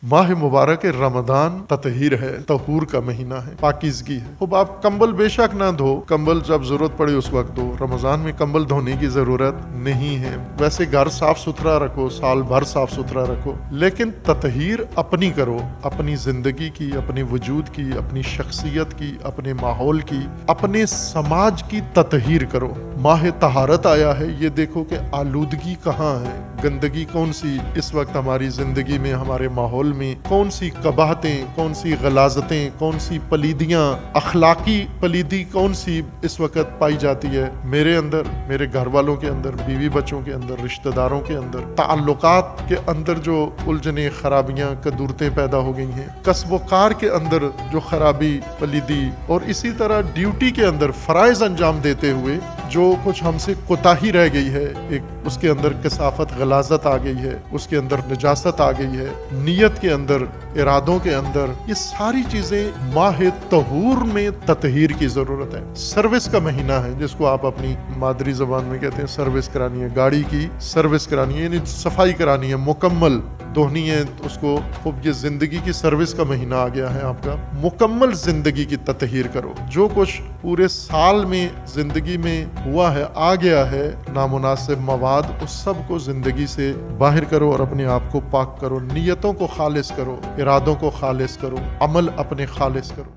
माह मुबारक रमदान ततहीर है, तहूर का महीना है, पाकीज़गी है। खूब आप कंबल बेशक ना धो, कंबल जब जरूरत पड़े उस वक्त धो। रमजान में कंबल धोने की जरूरत नहीं है। वैसे घर साफ सुथरा रखो, साल भर साफ सुथरा रखो, लेकिन ततहीर अपनी करो, अपनी जिंदगी की, अपने वजूद की, अपनी शख्सियत की, अपने माहौल की, अपने समाज की ततहीर करो। माह तहारत आया है, ये देखो कि आलूदगी कहाँ है, गंदगी कौन सी इस वक्त हमारी जिंदगी में, हमारे माहौल में कौन सी कबाहतें, कौन सी गलाजतें, कौन सी पलीदियां, अखलाकी पलीदी कौन सी इस वक्त पाई जाती है मेरे अंदर, मेरे घर वालों के अंदर, बीवी बच्चों के अंदर, रिश्तेदारों के अंदर, ताल्लुकात के अंदर जो उलझने, खराबियां, कदूरतें पैदा हो गई हैं, कस्बोकार के अंदर जो खराबी, पलीदी, और इसी तरह ड्यूटी के अंदर फराइज अंजाम देते हुए जो कुछ हमसे कोताही रह गई है, एक उसके अंदर कसाफत, गलाजत आ गई है, उसके अंदर नजासत आ गई है, नीयत के अंदर, इरादों के अंदर, ये सारी चीजें माह तहूर में ततहीर की जरूरत है। सर्विस का महीना है, जिसको आप अपनी मादरी जबान में कहते हैं सर्विस करानी है, गाड़ी की सर्विस करानी है, यानी सफाई करानी है, मुकम्मल धोनी है उसको। खूब ये जिंदगी की सर्विस का महीना आ गया है आपका। मुकम्मल जिंदगी की ततहीर करो। जो कुछ पूरे साल में जिंदगी में हुआ है, आ गया है, नामुनासिब मवाद, उस सब को जिंदगी से बाहर करो और अपने आप को पाक करो। नियतों को खालिस करो, इरादों को खालिस करो, अमल अपने खालिस करो।